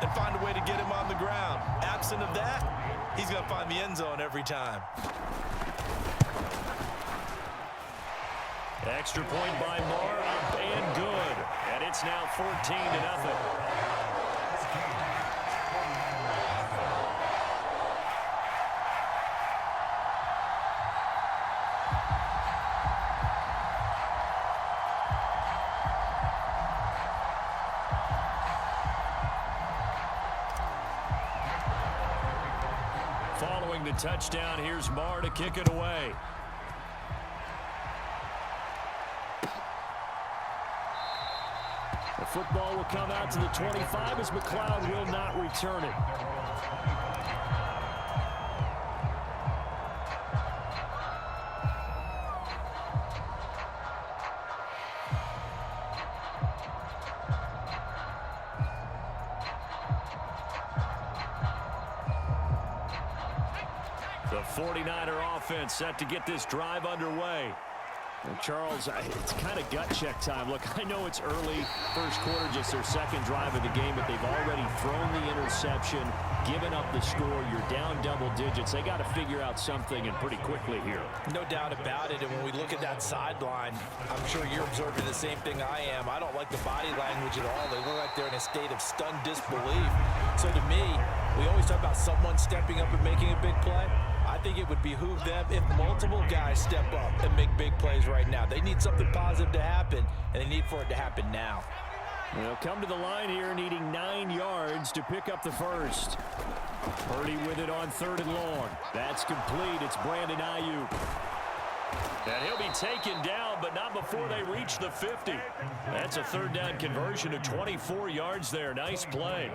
and find a way to get him on the ground. Absent of that, he's going to find the end zone every time. Extra point by Moore, up and good. And it's now 14-0. Following the touchdown, here's Moore to kick it away. The football will come out to the 25 as McLeod will not return it. The 49er offense set to get this drive underway. And Charles, it's kind of gut check time. Look, I know it's early, first quarter, just their second drive of the game, but they've already thrown the interception, given up the score. You're down double digits. They got to figure out something, and pretty quickly here. No doubt about it. And when we look at that sideline, I'm sure you're observing the same thing I am. I don't like the body language at all. They look like they're in a state of stunned disbelief. So to me, we always talk about someone stepping up and making a big play. I think it would behoove them if multiple guys step up and make big plays right now. They need something positive to happen, and they need for it to happen now. They'll come to the line here needing 9 yards to pick up the first. Purdy with it on 3rd and long. That's complete. It's Brandon Ayuk. And he'll be taken down, but not before they reach the 50. That's a 3rd down conversion of 24 yards there. Nice play.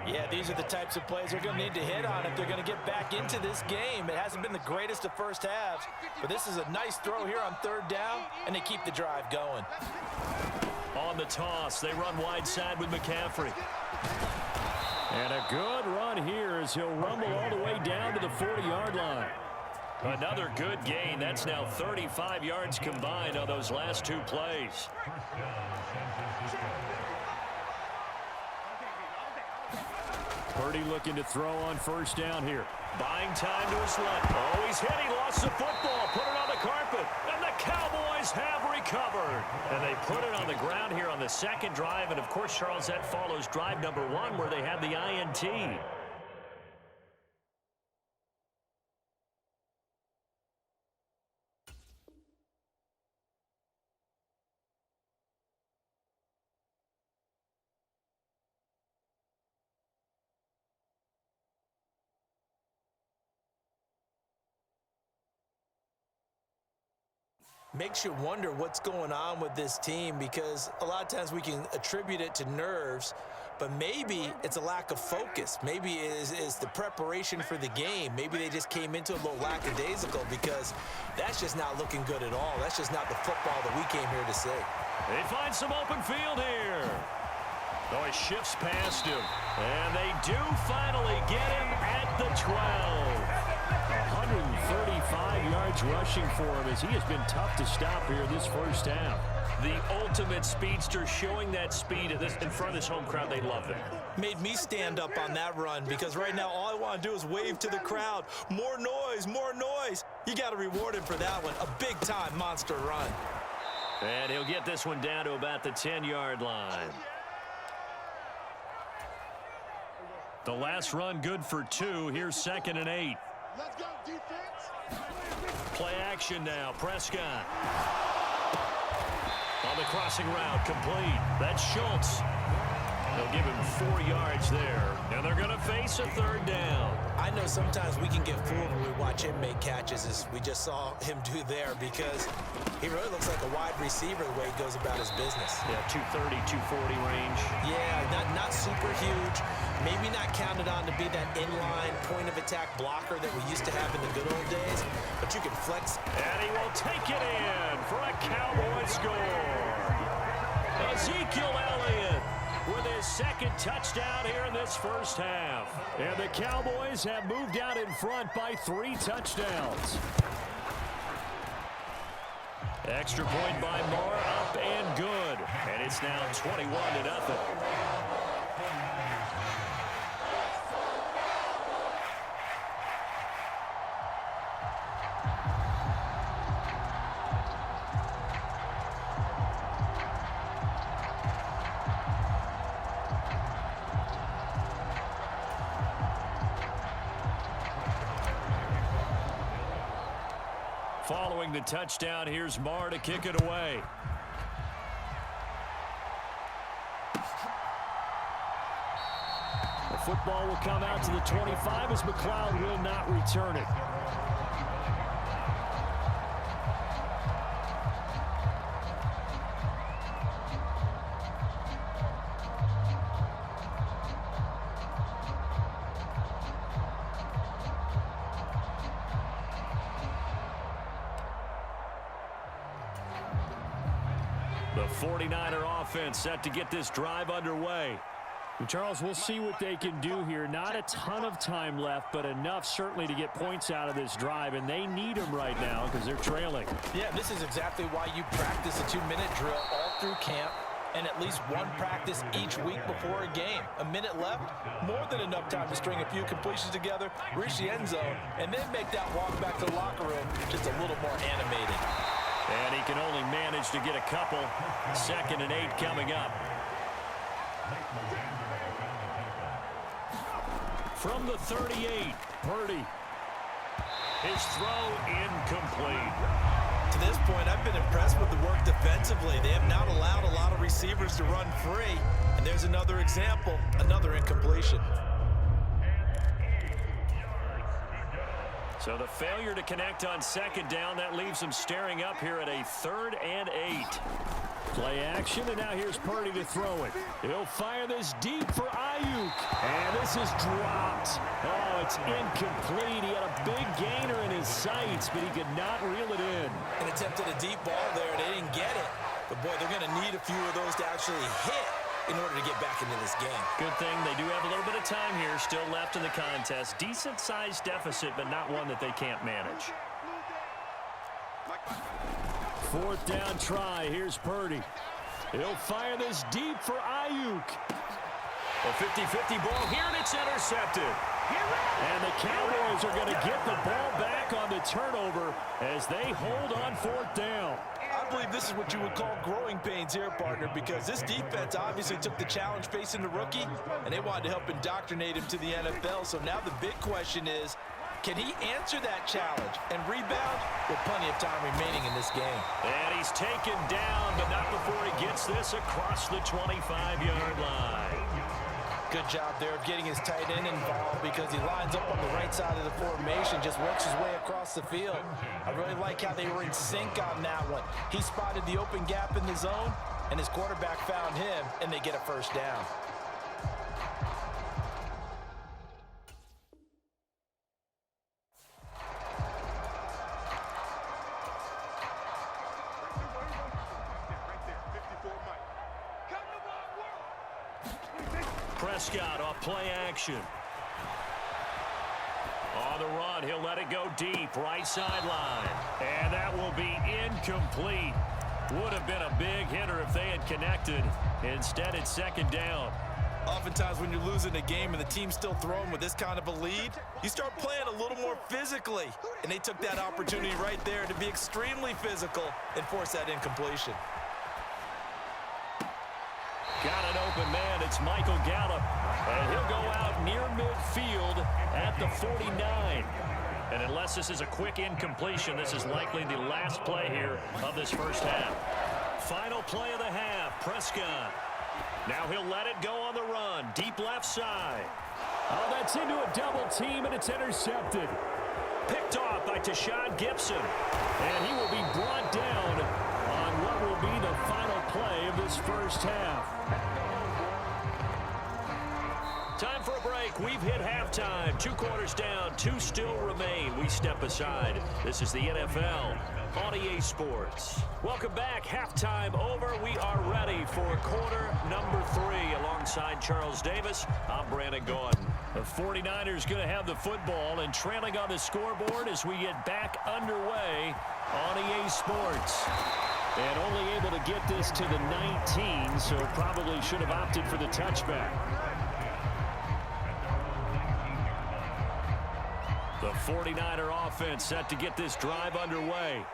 Yeah, these are the types of plays they're going to need to hit on if they're going to get back into this game. It hasn't been the greatest of first halves, but this is a nice throw here on 3rd down, and they keep the drive going. On the toss, they run wide side with McCaffrey. And a good run here as he'll rumble all the way down to the 40-yard line. Another good gain. That's now 35 yards combined on those last 2 plays. Purdy looking to throw on 1st down here. Buying time to his left. Oh, he's hit. He lost the football. Put it on the carpet. And the Cowboys have recovered. And they put it on the ground here on the 2nd drive. And, of course, Charles, that follows drive number 1 where they had the INT. Makes you wonder what's going on with this team, because a lot of times we can attribute it to nerves, but maybe it's a lack of focus. Maybe it is the preparation for the game. Maybe they just came into it a little lackadaisical, because that's just not looking good at all. That's just not the football that we came here to see. They find some open field here. Oh, he shifts past him. And they do finally get him at the 12. 135 yards rushing for him as he has been tough to stop here this first half. The ultimate speedster, showing that speed in front of this home crowd. They love it. Made me stand up on that run, because right now all I want to do is wave to the crowd. More noise, more noise. You got to reward him for that one. A big-time monster run. And he'll get this one down to about the 10-yard line. The last run good for 2. Here's 2nd and 8. Let's go, defense. Play action now. Prescott. On the crossing route, complete. That's Schultz. They'll give him 4 yards there. And they're going to face a 3rd down. I know sometimes we can get fooled when we watch him make catches, as we just saw him do there, because he really looks like a wide receiver the way he goes about his business. Yeah, 230, 240 range. Yeah, not super huge. Maybe not counted on to be that inline point-of-attack blocker that we used to have in the good old days, but you can flex. And he will take it in for a Cowboy score. Ezekiel Elliott with his 2nd touchdown here in this first half. And the Cowboys have moved out in front by 3 touchdowns. Extra point by Moore, up and good. And it's now 21-0. Following the touchdown, here's Marr to kick it away. The football will come out to the 25 as McLeod will not return it. The 49er offense set to get this drive underway. And Charles, we'll see what they can do here. Not a ton of time left, but enough certainly to get points out of this drive, and they need them right now because they're trailing. Yeah, this is exactly why you practice a 2-minute drill all through camp and at least one practice each week before a game. A minute left, more than enough time to string a few completions together, reach the end zone, and then make that walk back to the locker room just a little more animated. And he can only manage to get a couple. 2nd and 8 coming up. From the 38, Purdy. His throw incomplete. To this point, I've been impressed with the work defensively. They have not allowed a lot of receivers to run free. And there's another example, another incompletion. So the failure to connect on 2nd down, that leaves them staring up here at a 3rd and 8. Play action, and now here's Purdy to throw it. He'll fire this deep for Ayuk. And this is dropped. Oh, it's incomplete. He had a big gainer in his sights, but he could not reel it in. And attempted a deep ball there. They didn't get it. But, boy, they're going to need a few of those to actually hit in order to get back into this game. Good thing they do have a little bit of time here still left in the contest. Decent-sized deficit, but not one that they can't manage. 4th down try. Here's Purdy. He'll fire this deep for Ayuk. A 50-50 ball here, and it's intercepted. And the Cowboys are going to get the ball back on the turnover as they hold on 4th down. I believe this is what you would call growing pains here, partner, because this defense obviously took the challenge facing the rookie, and they wanted to help indoctrinate him to the NFL. So now the big question is, can he answer that challenge and rebound with plenty of time remaining in this game? And he's taken down, but not before he gets this across the 25-yard line. Good job there of getting his tight end involved because he lines up on the right side of the formation, just works his way across the field. I really like how they were in sync on that one. He spotted the open gap in the zone, and his quarterback found him, and they get a 1st down. Prescott off play action. On the run, he'll let it go deep, right sideline. And that will be incomplete. Would have been a big hitter if they had connected. Instead, it's 2nd down. Oftentimes when you're losing a game and the team's still throwing with this kind of a lead, you start playing a little more physically. And they took that opportunity right there to be extremely physical and force that incompletion. Got an open man. It's Michael Gallup. And he'll go out near midfield at the 49. And unless this is a quick incompletion, this is likely the last play here of this 1st half. Final play of the half, Prescott. Now he'll let it go on the run. Deep left side. Oh, that's into a double team, and it's intercepted. Picked off by Tashawn Gibson. And he will be brought down on what will be the final play of this 1st half. Time for a break. We've hit halftime. 2 quarters down. 2 still remain. We step aside. This is the NFL on EA Sports. Welcome back. Halftime over. We are ready for quarter number 3. Alongside Charles Davis, I'm Brandon Gordon. The 49ers going to have the football and trailing on the scoreboard as we get back underway on EA Sports. And only able to get this to the 19, so probably should have opted for the touchback. The 49er offense set to get this drive underway.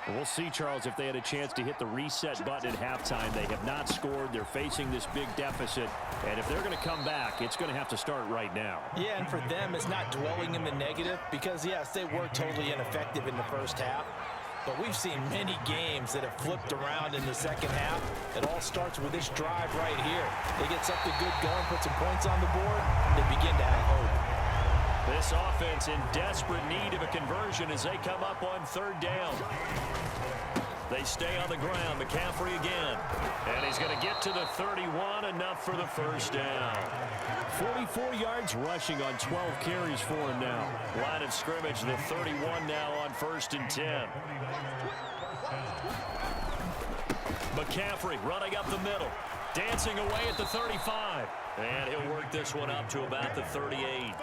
We'll see, Charles, if they had a chance to hit the reset button at halftime. They have not scored. They're facing this big deficit. And if they're going to come back, it's going to have to start right now. Yeah, and for them, it's not dwelling in the negative because, yes, they were totally ineffective in the 1st half. But we've seen many games that have flipped around in the second half. It all starts with this drive right here. They get something good going, put some points on the board, they begin to have hope. This offense in desperate need of a conversion as they come up on third down. They stay on the ground. McCaffrey again. And he's going to get to the 31, enough for the first down. 44 yards rushing on 12 carries for him now. Line of scrimmage, the 31 now on 1st and 10. McCaffrey running up the middle. Dancing away at the 35. And he'll work this one up to about the 38.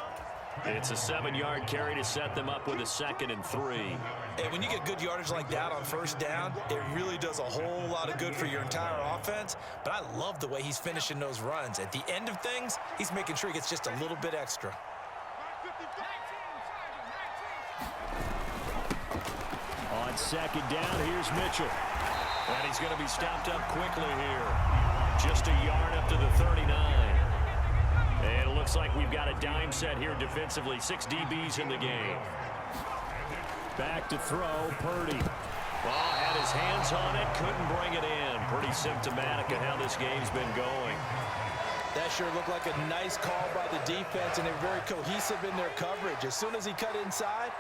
It's a 7-yard carry to set them up with a 2nd and 3. And when you get good yardage like that on first down, it really does a whole lot of good for your entire offense. But I love the way he's finishing those runs. At the end of things, he's making sure he gets just a little bit extra. On 2nd down, here's Mitchell. And he's going to be stopped up quickly here. Just a yard up to the 39. And it looks like we've got a dime set here defensively. 6 DBs in the game. Back to throw, Purdy. Well, had his hands on it, couldn't bring it in. Pretty symptomatic of how this game's been going. That sure looked like a nice call by the defense, and they're very cohesive in their coverage. As soon as he cut inside,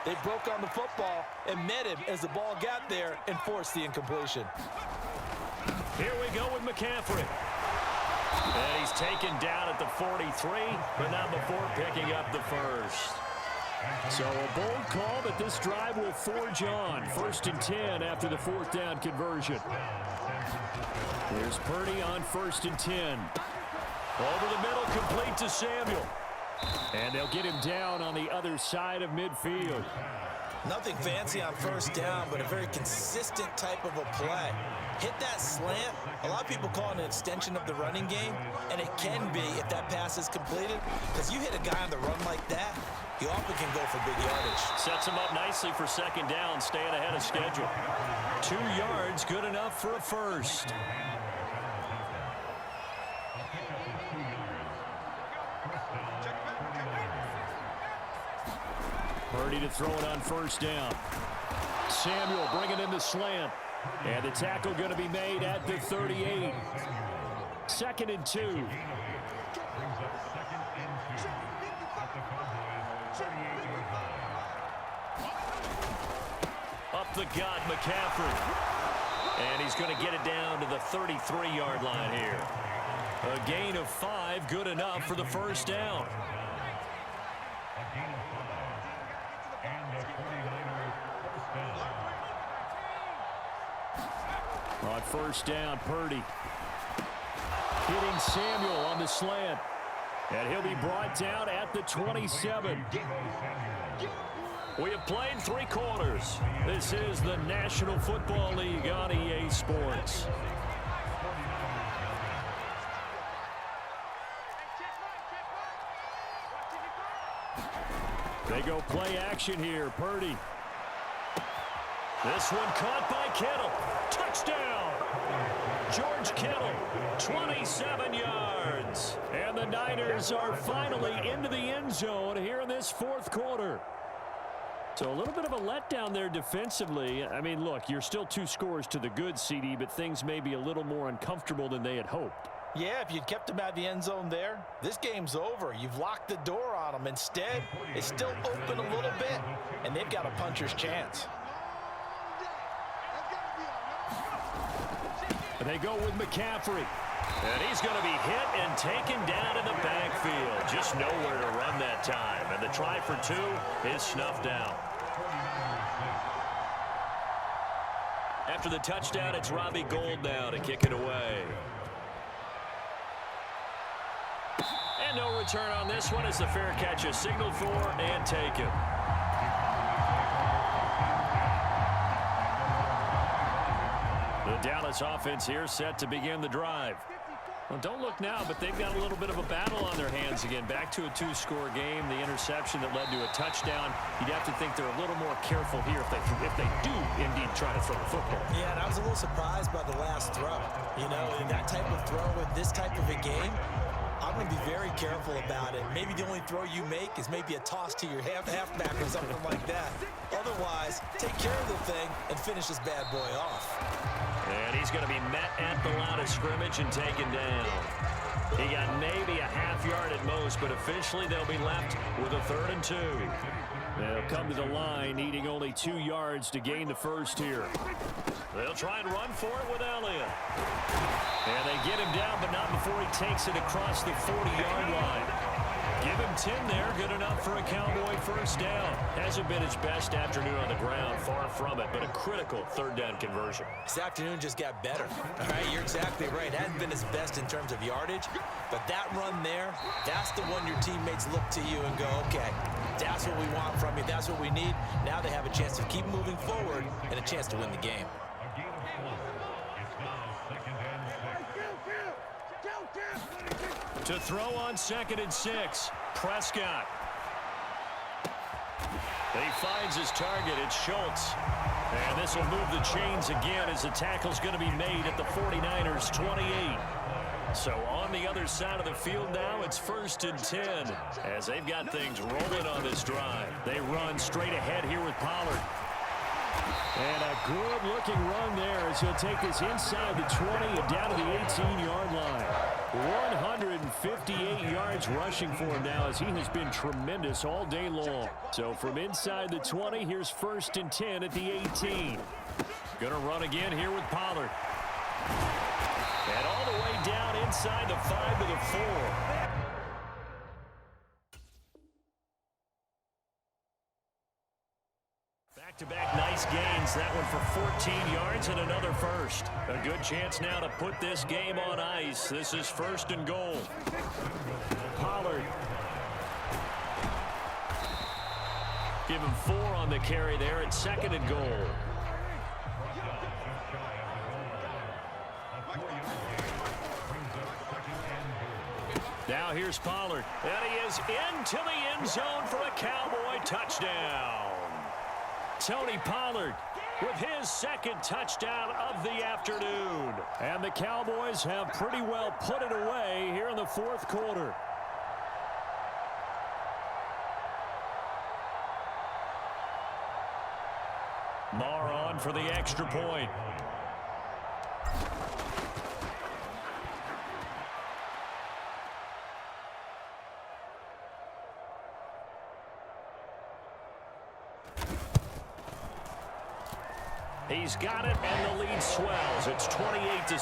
they broke on the football and met him as the ball got there and forced the incompletion. Here we go with McCaffrey. And he's taken down at the 43, but not before picking up the first. So a bold call, but this drive will forge on. 1st and 10 after the 4th down conversion. Here's Purdy on 1st and 10. Over the middle, complete to Samuel. And they'll get him down on the other side of midfield. Nothing fancy on first down, but a very consistent type of a play. Hit that slant. A lot of people call it an extension of the running game, and it can be if that pass is completed, because you hit a guy on the run like that, he often can go for big yardage. Sets him up nicely for 2nd down, staying ahead of schedule. 2 yards, good enough for a first. Purdy to throw it on 1st down. Samuel bringing in the slant. And the tackle going to be made at the 38. 2nd and 2. Up the gut, McCaffrey. And he's going to get it down to the 33-yard line here. A gain of 5, good enough for the first down. On 1st down, Purdy hitting Samuel on the slant. And he'll be brought down at the 27. We have played 3 quarters. This is the National Football League on EA Sports. They go play action here. Purdy. This one caught by Kittle. Touchdown! George Kittle, 27 yards. And the Niners are finally into the end zone here in this 4th quarter. So a little bit of a letdown there defensively. I mean, look, you're still 2 scores to the good, CD, but things may be a little more uncomfortable than they had hoped. Yeah, if you'd kept him out of the end zone there, this game's over. You've locked the door on him. Instead, it's still open a little bit, and they've got a puncher's chance. And they go with McCaffrey. And he's going to be hit and taken down in the backfield. Just nowhere to run that time. And the try for 2 is snuffed out. After the touchdown, it's Robbie Gould now to kick it away. And no return on this one as the fair catch is signaled for and taken. The Dallas offense here set to begin the drive. Well, don't look now, but they've got a little bit of a battle on their hands again. Back to a 2-score game. The interception that led to a touchdown. You'd have to think they're a little more careful here if they do indeed try to throw the football. Yeah, and I was a little surprised by the last throw. You know, in that type of throw in this type of a game, I'm going to be very careful about it. Maybe the only throw you make is maybe a toss to your halfback or something like that. Otherwise, take care of the thing and finish this bad boy off. And he's going to be met at the line of scrimmage and taken down. He got maybe a half yard at most, but officially they'll be left with a 3rd and 2. They'll come to the line, needing only 2 yards to gain the first here. They'll try and run for it with Elliott. And they get him down, but not before he takes it across the 40-yard line. Give him 10 there, good enough for a Cowboy first down. Hasn't been his best afternoon on the ground, far from it, but a critical 3rd down conversion. This afternoon just got better. All right, you're exactly right. Hadn't been his best in terms of yardage, but that run there, that's the one your teammates look to you and go, okay, that's what we want from you. That's what we need. Now they have a chance to keep moving forward and a chance to win the game. To throw on 2nd and 6, Prescott. He finds his target. It's Schultz. And this will move the chains again as the tackle's going to be made at the 49ers' 28. So on the other side of the field now, it's 1st and 10 as they've got things rolling on this drive. They run straight ahead here with Pollard. And a good-looking run there as he'll take this inside the 20 and down to the 18-yard line. 158 yards rushing for him now as he has been tremendous all day long. So from inside the 20, here's 1st and 10 at the 18. Gonna run again here with Pollard. And all the way down inside the 5 to the 4. Back-to-back nice gains. That one for 14 yards and another first. A good chance now to put this game on ice. This is 1st and goal. Pollard. Give him 4 on the carry there at 2nd and goal. Now here's Pollard. And he is into the end zone for a Cowboy touchdown. Tony Pollard with his 2nd touchdown of the afternoon. And the Cowboys have pretty well put it away here in the 4th quarter. Marr on for the extra point. He's got it, and the lead swells. It's 28 to